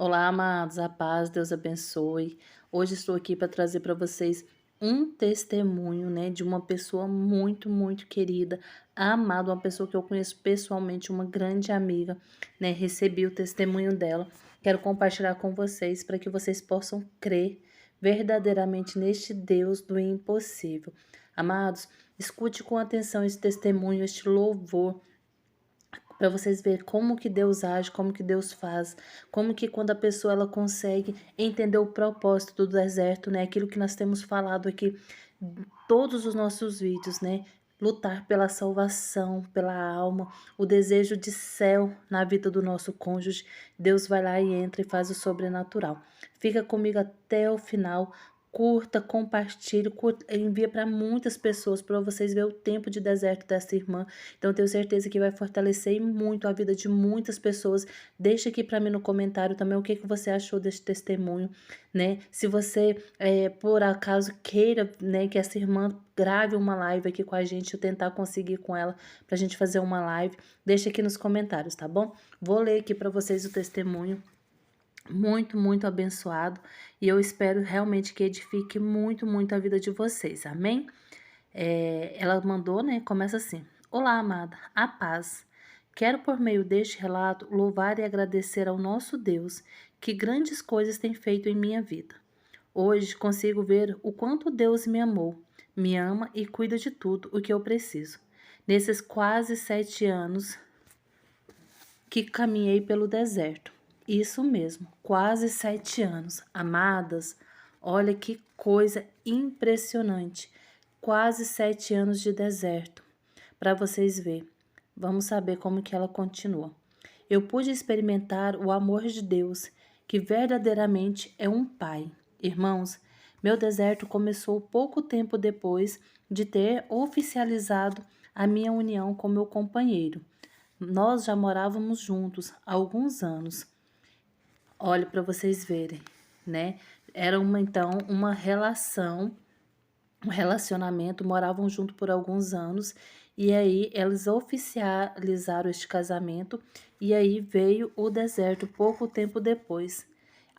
Olá, amados, a paz, Deus abençoe. Hoje estou aqui para trazer para vocês um testemunho, né, de uma pessoa muito, muito querida, amada, uma pessoa que eu conheço pessoalmente, uma grande amiga, né? Recebi o testemunho dela. Quero compartilhar com vocês para que vocês possam crer verdadeiramente neste Deus do impossível. Amados, escute com atenção esse testemunho, este louvor para vocês verem como que Deus age, como que Deus faz, como que quando a pessoa ela consegue entender o propósito do deserto, né? Aquilo que nós temos falado aqui em todos os nossos vídeos, né? Lutar pela salvação, pela alma, o desejo de céu na vida do nosso cônjuge. Deus vai lá e entra e faz o sobrenatural. Fica comigo até o final. Curta, compartilhe, envia para muitas pessoas para vocês verem o tempo de deserto dessa irmã. Então, eu tenho certeza que vai fortalecer muito a vida de muitas pessoas. Deixa aqui para mim no comentário também o que que você achou desse testemunho, né? Se você, por acaso, queira, né, que essa irmã grave uma live aqui com a gente, eu tentar conseguir com ela pra gente fazer uma live, deixa aqui nos comentários, tá bom? Vou ler aqui para vocês o testemunho. Muito, muito abençoado. E eu espero realmente que edifique muito, muito a vida de vocês. Amém? Ela mandou, né? Começa assim: Olá, amada, a paz. Quero, por meio deste relato, louvar e agradecer ao nosso Deus, que grandes coisas tem feito em minha vida. Hoje consigo ver o quanto Deus me amou, me ama e cuida de tudo o que eu preciso. Nesses quase 7 anos que caminhei pelo deserto. Isso mesmo, quase 7 anos. Amadas, olha que coisa impressionante. Quase 7 anos de deserto. Para vocês verem. Vamos saber como que ela continua. Eu pude experimentar o amor de Deus, que verdadeiramente é um pai. Irmãos, meu deserto começou pouco tempo depois de ter oficializado a minha união com meu companheiro. Nós já morávamos juntos há alguns anos. Olha para vocês verem, né? Era uma relação, um relacionamento, moravam junto por alguns anos e aí eles oficializaram este casamento e aí veio o deserto pouco tempo depois.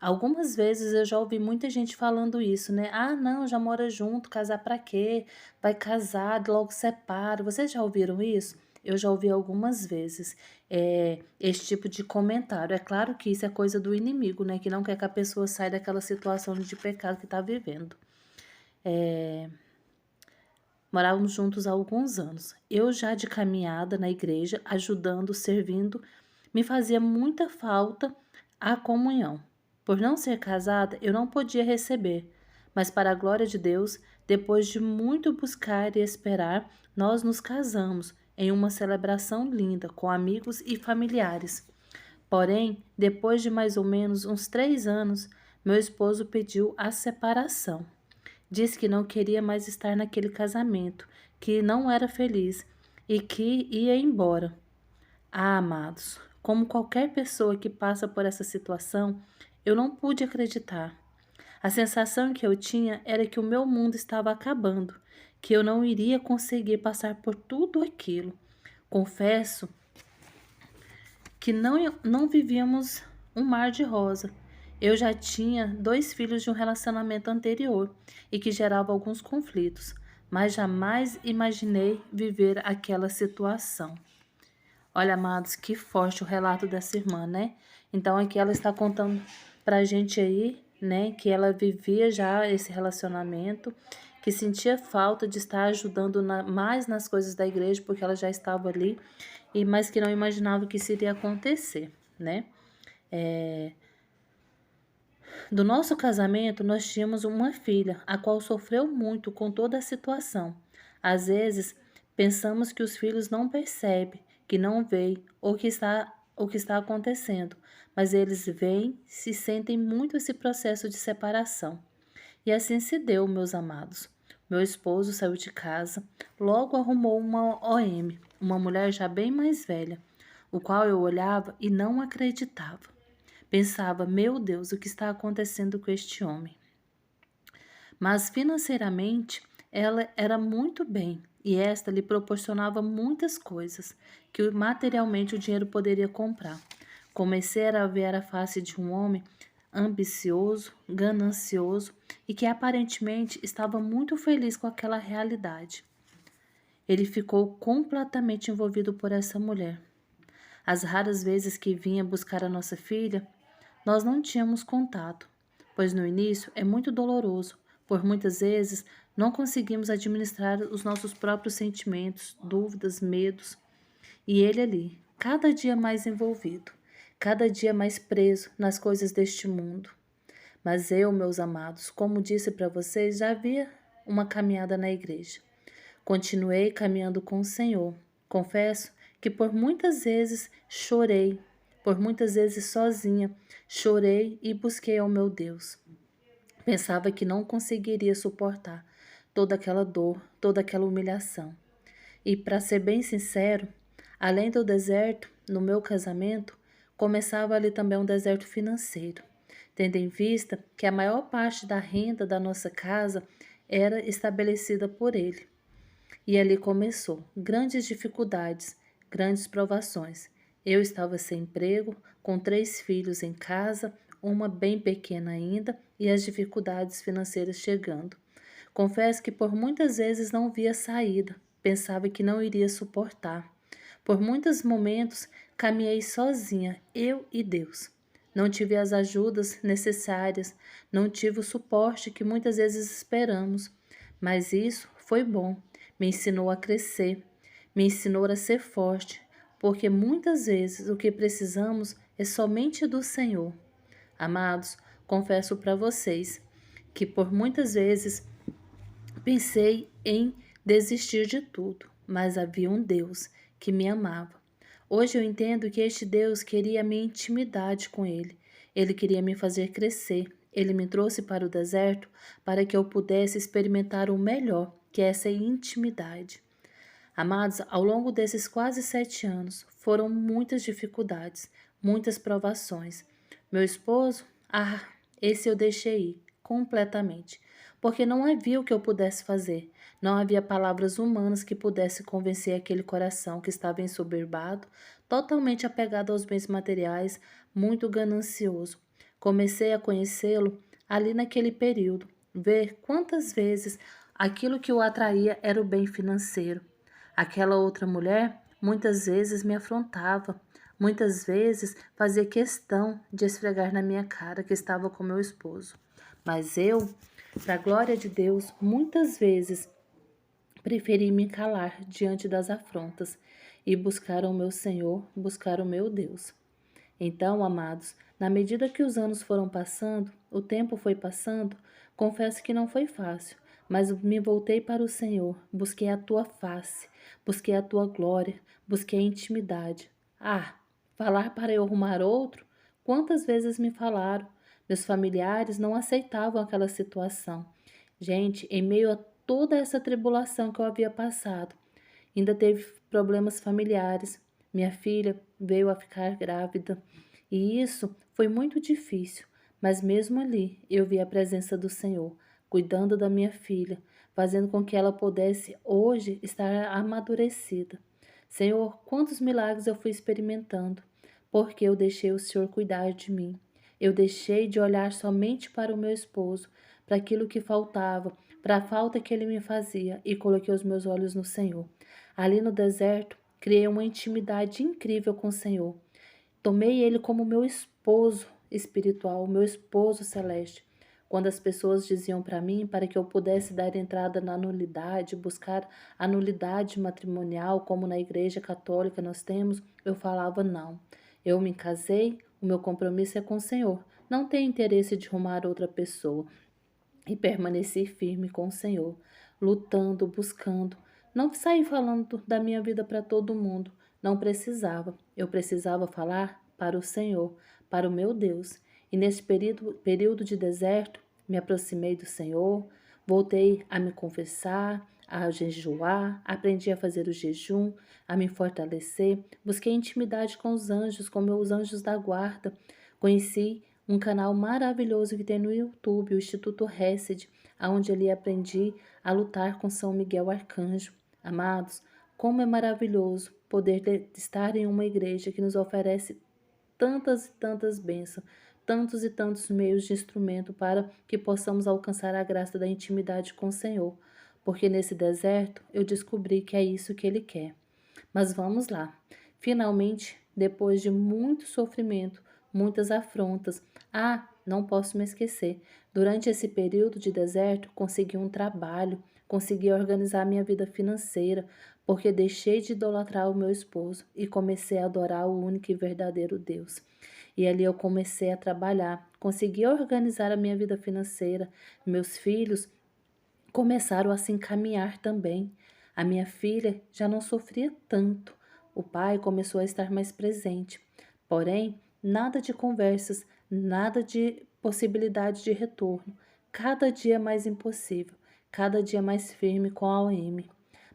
Algumas vezes eu já ouvi muita gente falando isso, né? Ah, não, já mora junto, casar pra quê? Vai casar, logo separa. Vocês já ouviram isso? Eu já ouvi algumas vezes esse tipo de comentário. É claro que isso é coisa do inimigo, né? Que não quer que a pessoa saia daquela situação de pecado que está vivendo. Morávamos juntos há alguns anos. Eu já de caminhada na igreja, ajudando, servindo, me fazia muita falta a comunhão. Por não ser casada, eu não podia receber, mas para a glória de Deus, depois de muito buscar e esperar, nós nos casamos em uma celebração linda com amigos e familiares. Porém, depois de mais ou menos uns 3 anos, meu esposo pediu a separação. Disse que não queria mais estar naquele casamento, que não era feliz e que ia embora. Ah, amados, como qualquer pessoa que passa por essa situação, eu não pude acreditar. A sensação que eu tinha era que o meu mundo estava acabando, que eu não iria conseguir passar por tudo aquilo. Confesso que não vivíamos um mar de rosa. Eu já tinha 2 filhos de um relacionamento anterior e que gerava alguns conflitos, mas jamais imaginei viver aquela situação. Olha, amados, que forte o relato dessa irmã, né? Então aqui ela está contando pra gente aí, né, que ela vivia já esse relacionamento, que sentia falta de estar ajudando mais nas coisas da igreja, porque ela já estava ali, mas que não imaginava que isso iria acontecer, né? Do nosso casamento, nós tínhamos uma filha, a qual sofreu muito com toda a situação. Às vezes, pensamos que os filhos não percebem, que não veem o que está acontecendo, mas eles veem, se sentem muito esse processo de separação. E assim se deu, meus amados. Meu esposo saiu de casa, logo arrumou uma OM, uma mulher já bem mais velha, o qual eu olhava e não acreditava. Pensava, meu Deus, o que está acontecendo com este homem? Mas financeiramente, ela era muito bem e esta lhe proporcionava muitas coisas que materialmente o dinheiro poderia comprar. Comecei a ver a face de um homem ambicioso, ganancioso e que aparentemente estava muito feliz com aquela realidade. Ele ficou completamente envolvido por essa mulher. As raras vezes que vinha buscar a nossa filha, nós não tínhamos contato, pois no início é muito doloroso, por muitas vezes não conseguimos administrar os nossos próprios sentimentos, dúvidas, medos, e ele ali, cada dia mais envolvido, cada dia mais preso nas coisas deste mundo. Mas eu, meus amados, como disse para vocês, já havia uma caminhada na igreja. Continuei caminhando com o Senhor. Confesso que por muitas vezes chorei, por muitas vezes sozinha, chorei e busquei ao meu Deus. Pensava que não conseguiria suportar toda aquela dor, toda aquela humilhação. E para ser bem sincero, além do deserto, no meu casamento, começava ali também um deserto financeiro, tendo em vista que a maior parte da renda da nossa casa era estabelecida por ele. E ali começou grandes dificuldades, grandes provações. Eu estava sem emprego, com 3 filhos em casa, uma bem pequena ainda, e as dificuldades financeiras chegando. Confesso que por muitas vezes não via saída, pensava que não iria suportar. Por muitos momentos caminhei sozinha, eu e Deus. Não tive as ajudas necessárias, não tive o suporte que muitas vezes esperamos, mas isso foi bom, me ensinou a crescer, me ensinou a ser forte, porque muitas vezes o que precisamos é somente do Senhor. Amados, confesso para vocês que por muitas vezes pensei em desistir de tudo, mas havia um Deus que me amava. Hoje eu entendo que este Deus queria a minha intimidade com Ele. Ele queria me fazer crescer. Ele me trouxe para o deserto para que eu pudesse experimentar o melhor, que é essa intimidade. Amados, ao longo desses quase 7 anos, foram muitas dificuldades, muitas provações. Meu esposo, esse eu deixei ir completamente, porque não havia o que eu pudesse fazer. Não havia palavras humanas que pudesse convencer aquele coração que estava ensoberbado, totalmente apegado aos bens materiais, muito ganancioso. Comecei a conhecê-lo ali naquele período, ver quantas vezes aquilo que o atraía era o bem financeiro. Aquela outra mulher muitas vezes me afrontava, muitas vezes fazia questão de esfregar na minha cara que estava com meu esposo. Mas eu, para a glória de Deus, muitas vezes preferi me calar diante das afrontas e buscar o meu Senhor, buscar o meu Deus. Então, amados, na medida que os anos foram passando, o tempo foi passando, confesso que não foi fácil, mas me voltei para o Senhor, busquei a tua face, busquei a tua glória, busquei a intimidade. Falar para eu arrumar outro? Quantas vezes me falaram? Meus familiares não aceitavam aquela situação. Gente, em meio a toda essa tribulação que eu havia passado, ainda teve problemas familiares. Minha filha veio a ficar grávida e isso foi muito difícil, mas mesmo ali eu vi a presença do Senhor, cuidando da minha filha, fazendo com que ela pudesse hoje estar amadurecida. Senhor, quantos milagres eu fui experimentando, porque eu deixei o Senhor cuidar de mim. Eu deixei de olhar somente para o meu esposo, para aquilo que faltava, para a falta que ele me fazia, e coloquei os meus olhos no Senhor. Ali no deserto, criei uma intimidade incrível com o Senhor. Tomei ele como meu esposo espiritual, meu esposo celeste. Quando as pessoas diziam para mim para que eu pudesse dar entrada na nulidade, buscar a nulidade matrimonial, como na Igreja Católica nós temos, eu falava não. Eu me casei, o meu compromisso é com o Senhor. Não tenho interesse de arrumar outra pessoa. E permaneci firme com o Senhor, lutando, buscando. Não saí falando da minha vida para todo mundo. Não precisava. Eu precisava falar para o Senhor, para o meu Deus. E nesse período de deserto, me aproximei do Senhor, voltei a me confessar, a jejuar, aprendi a fazer o jejum, a me fortalecer, busquei intimidade com os anjos, com meus anjos da guarda. Conheci um canal maravilhoso que tem no YouTube, o Instituto Hesed, onde ali aprendi a lutar com São Miguel Arcanjo. Amados, como é maravilhoso poder estar em uma igreja que nos oferece tantas e tantas bênçãos, tantos e tantos meios de instrumento para que possamos alcançar a graça da intimidade com o Senhor, porque nesse deserto eu descobri que é isso que Ele quer. Mas vamos lá. Finalmente, depois de muito sofrimento, muitas afrontas, não posso me esquecer. Durante esse período de deserto, consegui um trabalho, consegui organizar minha vida financeira, porque deixei de idolatrar o meu esposo e comecei a adorar o único e verdadeiro Deus. E ali eu comecei a trabalhar, consegui organizar a minha vida financeira. Meus filhos começaram a se encaminhar também. A minha filha já não sofria tanto. O pai começou a estar mais presente. Porém, nada de conversas, nada de possibilidade de retorno. Cada dia mais impossível, cada dia mais firme com a OM.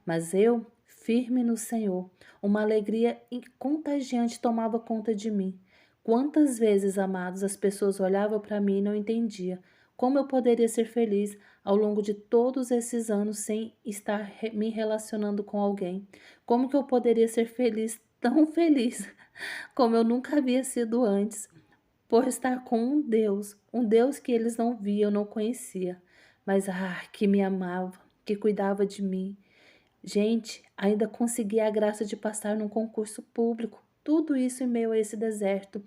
Mas eu, firme no Senhor, uma alegria contagiante tomava conta de mim. Quantas vezes, amados, as pessoas olhavam para mim e não entendiam como eu poderia ser feliz ao longo de todos esses anos sem estar me relacionando com alguém. Como que eu poderia ser feliz, tão feliz, como eu nunca havia sido antes, por estar com um Deus que eles não viam, não conhecia, mas que me amava, que cuidava de mim. Gente, ainda consegui a graça de passar num concurso público. Tudo isso em meio a esse deserto.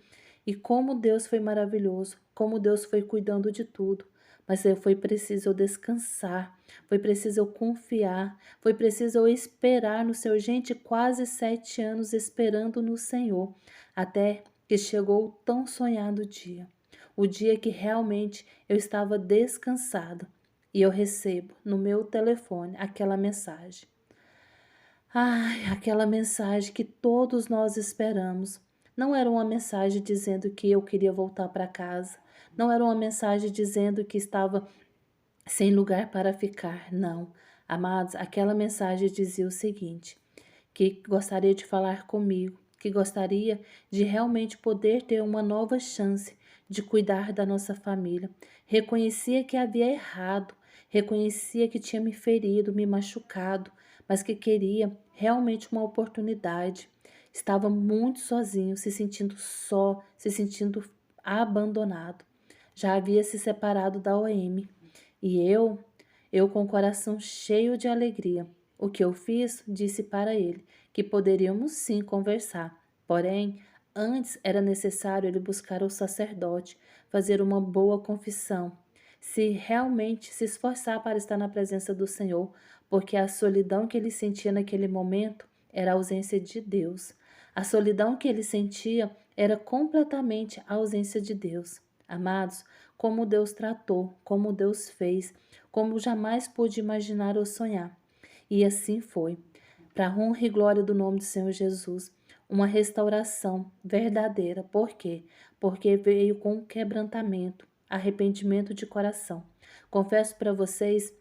E como Deus foi maravilhoso, como Deus foi cuidando de tudo. Mas foi preciso eu descansar, foi preciso eu confiar, foi preciso eu esperar no Senhor. Gente, quase 7 anos esperando no Senhor, até que chegou o tão sonhado dia. O dia que realmente eu estava descansada. E eu recebo no meu telefone aquela mensagem. Aquela mensagem que todos nós esperamos. Não era uma mensagem dizendo que eu queria voltar para casa. Não era uma mensagem dizendo que estava sem lugar para ficar. Não. Amados, aquela mensagem dizia o seguinte: que gostaria de falar comigo, que gostaria de realmente poder ter uma nova chance de cuidar da nossa família. Reconhecia que havia errado, reconhecia que tinha me ferido, me machucado, mas que queria realmente uma oportunidade. Estava muito sozinho, se sentindo só, se sentindo abandonado. Já havia se separado da OM. E eu com o coração cheio de alegria. O que eu fiz, disse para ele que poderíamos sim conversar. Porém, antes era necessário ele buscar o sacerdote, fazer uma boa confissão, se realmente se esforçar para estar na presença do Senhor, porque a solidão que ele sentia naquele momento era a ausência de Deus. A solidão que ele sentia era completamente a ausência de Deus. Amados, como Deus tratou, como Deus fez, como jamais pude imaginar ou sonhar. E assim foi. Para a honra e glória do nome do Senhor Jesus, uma restauração verdadeira. Por quê? Porque veio com quebrantamento, arrependimento de coração. Confesso para vocês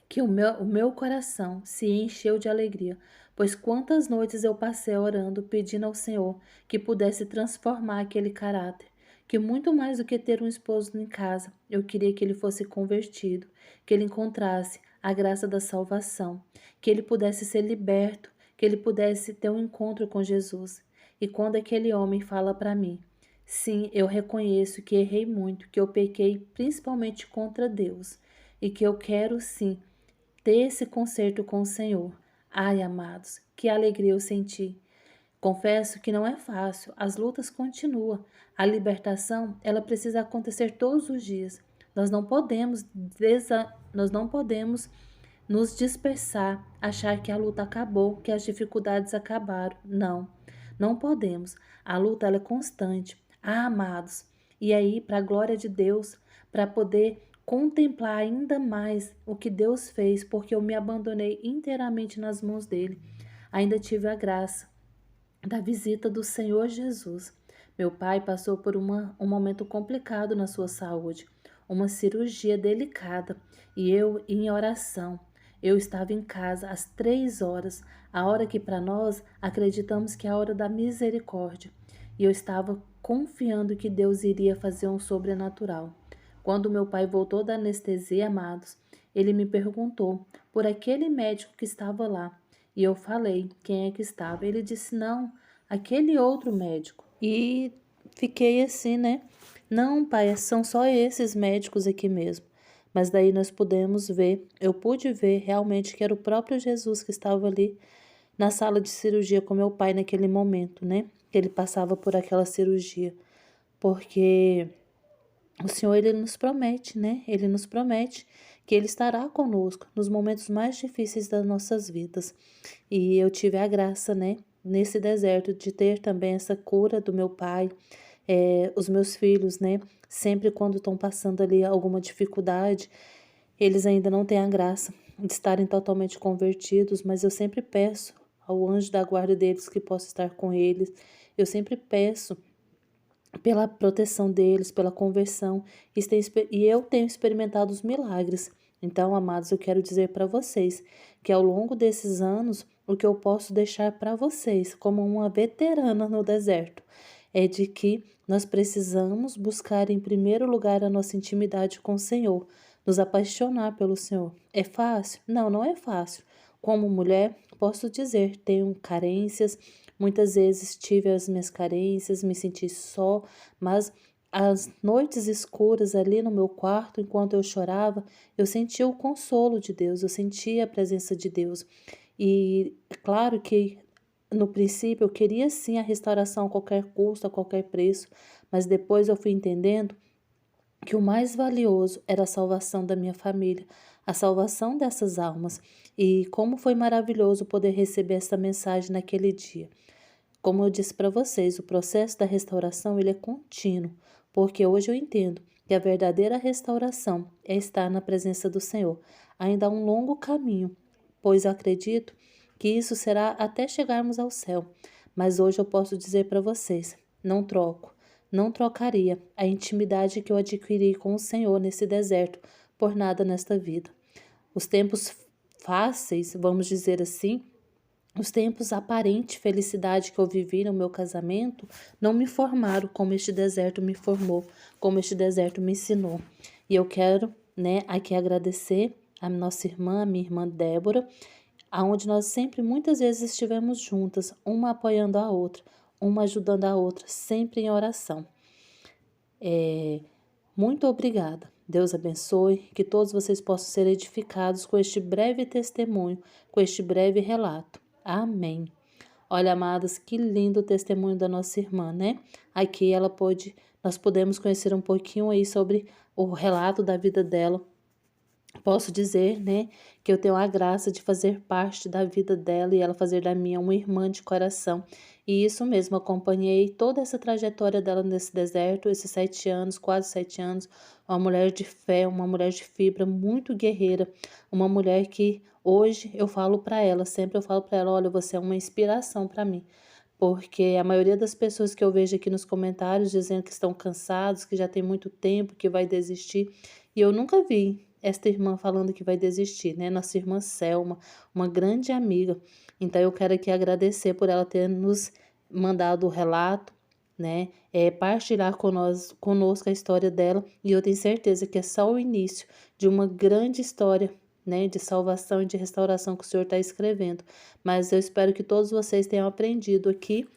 que o meu coração se encheu de alegria, pois quantas noites eu passei orando, pedindo ao Senhor que pudesse transformar aquele caráter, que muito mais do que ter um esposo em casa, eu queria que ele fosse convertido, que ele encontrasse a graça da salvação, que ele pudesse ser liberto, que ele pudesse ter um encontro com Jesus. E quando aquele homem fala para mim, sim, eu reconheço que errei muito, que eu pequei principalmente contra Deus, e que eu quero sim ter esse concerto com o Senhor. Amados, que alegria eu senti. Confesso que não é fácil, as lutas continuam. A libertação, ela precisa acontecer todos os dias. Nós não podemos nos dispersar, achar que a luta acabou, que as dificuldades acabaram. Não, não podemos. A luta ela é constante. Amados, e aí, para a glória de Deus, para poder contemplar ainda mais o que Deus fez, porque eu me abandonei inteiramente nas mãos dele. Ainda tive a graça da visita do Senhor Jesus. Meu pai passou por um momento complicado na sua saúde, uma cirurgia delicada, e eu em oração. Eu estava em casa às 3 horas, a hora que para nós acreditamos que é a hora da misericórdia, e eu estava confiando que Deus iria fazer um sobrenatural. Quando meu pai voltou da anestesia, amados, ele me perguntou por aquele médico que estava lá. E eu falei quem é que estava. Ele disse: não, aquele outro médico. E fiquei assim, né? Não, pai, são só esses médicos aqui mesmo. Mas daí nós pudemos ver, eu pude ver realmente que era o próprio Jesus que estava ali na sala de cirurgia com meu pai naquele momento, né? Que ele passava por aquela cirurgia. Porque o Senhor, ele nos promete, né? Ele nos promete que ele estará conosco nos momentos mais difíceis das nossas vidas. E eu tive a graça, né, nesse deserto, de ter também essa cura do meu pai, os meus filhos, né, sempre quando estão passando ali alguma dificuldade, eles ainda não têm a graça de estarem totalmente convertidos, mas eu sempre peço ao anjo da guarda deles que possa estar com eles. Eu sempre peço pela proteção deles, pela conversão, e eu tenho experimentado os milagres. Então, amados, eu quero dizer para vocês que ao longo desses anos, o que eu posso deixar para vocês, como uma veterana no deserto, é de que nós precisamos buscar em primeiro lugar a nossa intimidade com o Senhor, nos apaixonar pelo Senhor. É fácil? Não, não é fácil. Como mulher, posso dizer, tenho carências, muitas vezes tive as minhas carências, me senti só, mas as noites escuras ali no meu quarto, enquanto eu chorava, eu sentia o consolo de Deus, eu sentia a presença de Deus. E é claro que no princípio eu queria sim a restauração a qualquer custo, a qualquer preço, mas depois eu fui entendendo que o mais valioso era a salvação da minha família, a salvação dessas almas. E como foi maravilhoso poder receber essa mensagem naquele dia. Como eu disse para vocês, o processo da restauração ele é contínuo, porque hoje eu entendo que a verdadeira restauração é estar na presença do Senhor. Ainda há um longo caminho, pois eu acredito que isso será até chegarmos ao céu. Mas hoje eu posso dizer para vocês, não troco, não trocaria a intimidade que eu adquiri com o Senhor nesse deserto por nada nesta vida. Os tempos fáceis, vamos dizer assim, os tempos aparente felicidade que eu vivi no meu casamento não me formaram como este deserto me formou, como este deserto me ensinou. E eu quero, né, aqui agradecer a nossa irmã, a minha irmã Débora, aonde nós sempre, muitas vezes estivemos juntas, uma apoiando a outra, uma ajudando a outra, sempre em oração. Muito obrigada. Deus abençoe, que todos vocês possam ser edificados com este breve testemunho, com este breve relato. Amém. Olha, amadas, que lindo o testemunho da nossa irmã, né? Aqui nós podemos conhecer um pouquinho aí sobre o relato da vida dela. Posso dizer, né, que eu tenho a graça de fazer parte da vida dela e ela fazer da minha uma irmã de coração. E isso mesmo, acompanhei toda essa trajetória dela nesse deserto, esses 7 anos, quase 7 anos, uma mulher de fé, uma mulher de fibra, muito guerreira, uma mulher que hoje eu falo para ela, sempre eu falo para ela, olha, você é uma inspiração para mim. Porque a maioria das pessoas que eu vejo aqui nos comentários dizendo que estão cansados, que já tem muito tempo, que vai desistir, e eu nunca vi esta irmã falando que vai desistir, né? Nossa irmã Selma, uma grande amiga. Então eu quero aqui agradecer por ela ter nos mandado o relato, né? Partilhar conosco a história dela, e eu tenho certeza que é só o início de uma grande história, né, de salvação e de restauração que o Senhor está escrevendo. Mas eu espero que todos vocês tenham aprendido aqui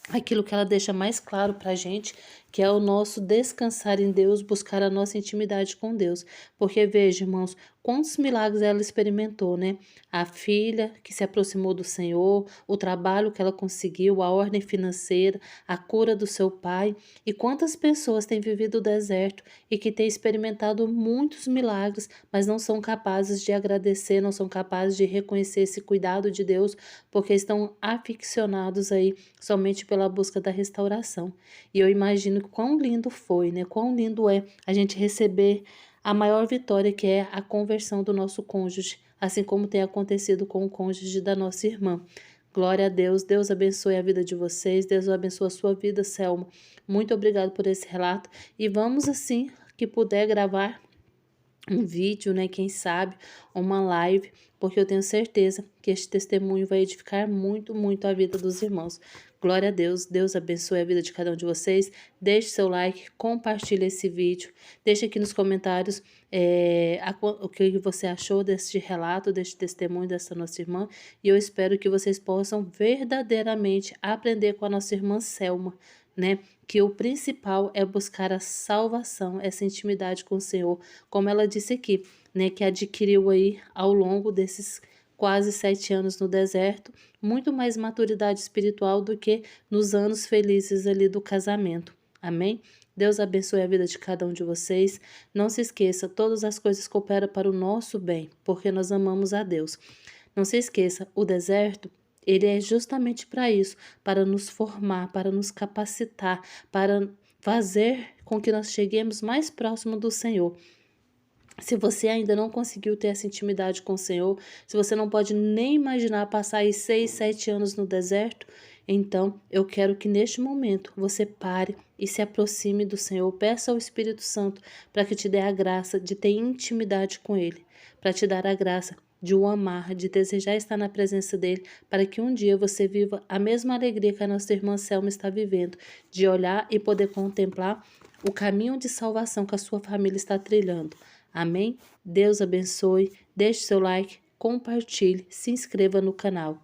aquilo que ela deixa mais claro para a gente, que é o nosso descansar em Deus, buscar a nossa intimidade com Deus. Porque veja, irmãos, quantos milagres ela experimentou, né? A filha que se aproximou do Senhor, o trabalho que ela conseguiu, a ordem financeira, a cura do seu pai. E quantas pessoas têm vivido o deserto e que têm experimentado muitos milagres, mas não são capazes de agradecer, não são capazes de reconhecer esse cuidado de Deus, porque estão aficionados aí somente pela busca da restauração. E eu imagino quão lindo foi, né? Quão lindo é a gente receber a maior vitória, que é a conversão do nosso cônjuge, assim como tem acontecido com o cônjuge da nossa irmã. Glória a Deus, Deus abençoe a vida de vocês, Deus abençoe a sua vida, Selma. Muito obrigado por esse relato e vamos assim que puder gravar um vídeo, né? Quem sabe, uma live, porque eu tenho certeza que este testemunho vai edificar muito, muito a vida dos irmãos. Glória a Deus, Deus abençoe a vida de cada um de vocês. Deixe seu like, compartilhe esse vídeo, deixe aqui nos comentários o que você achou deste relato, deste testemunho dessa nossa irmã. E eu espero que vocês possam verdadeiramente aprender com a nossa irmã Selma, né? Que o principal é buscar a salvação, essa intimidade com o Senhor, como ela disse aqui, né? Que adquiriu aí ao longo desses quase 7 anos no deserto, muito mais maturidade espiritual do que nos anos felizes ali do casamento. Amém? Deus abençoe a vida de cada um de vocês. Não se esqueça, todas as coisas cooperam para o nosso bem, porque nós amamos a Deus. Não se esqueça, o deserto, ele é justamente para isso, para nos formar, para nos capacitar, para fazer com que nós cheguemos mais próximo do Senhor. Se você ainda não conseguiu ter essa intimidade com o Senhor, se você não pode nem imaginar passar aí 6, 7 anos no deserto, então eu quero que neste momento você pare e se aproxime do Senhor. Peça ao Espírito Santo para que te dê a graça de ter intimidade com Ele, para te dar a graça de o amar, de desejar estar na presença dEle, para que um dia você viva a mesma alegria que a nossa irmã Selma está vivendo, de olhar e poder contemplar o caminho de salvação que a sua família está trilhando. Amém? Deus abençoe, deixe seu like, compartilhe, se inscreva no canal.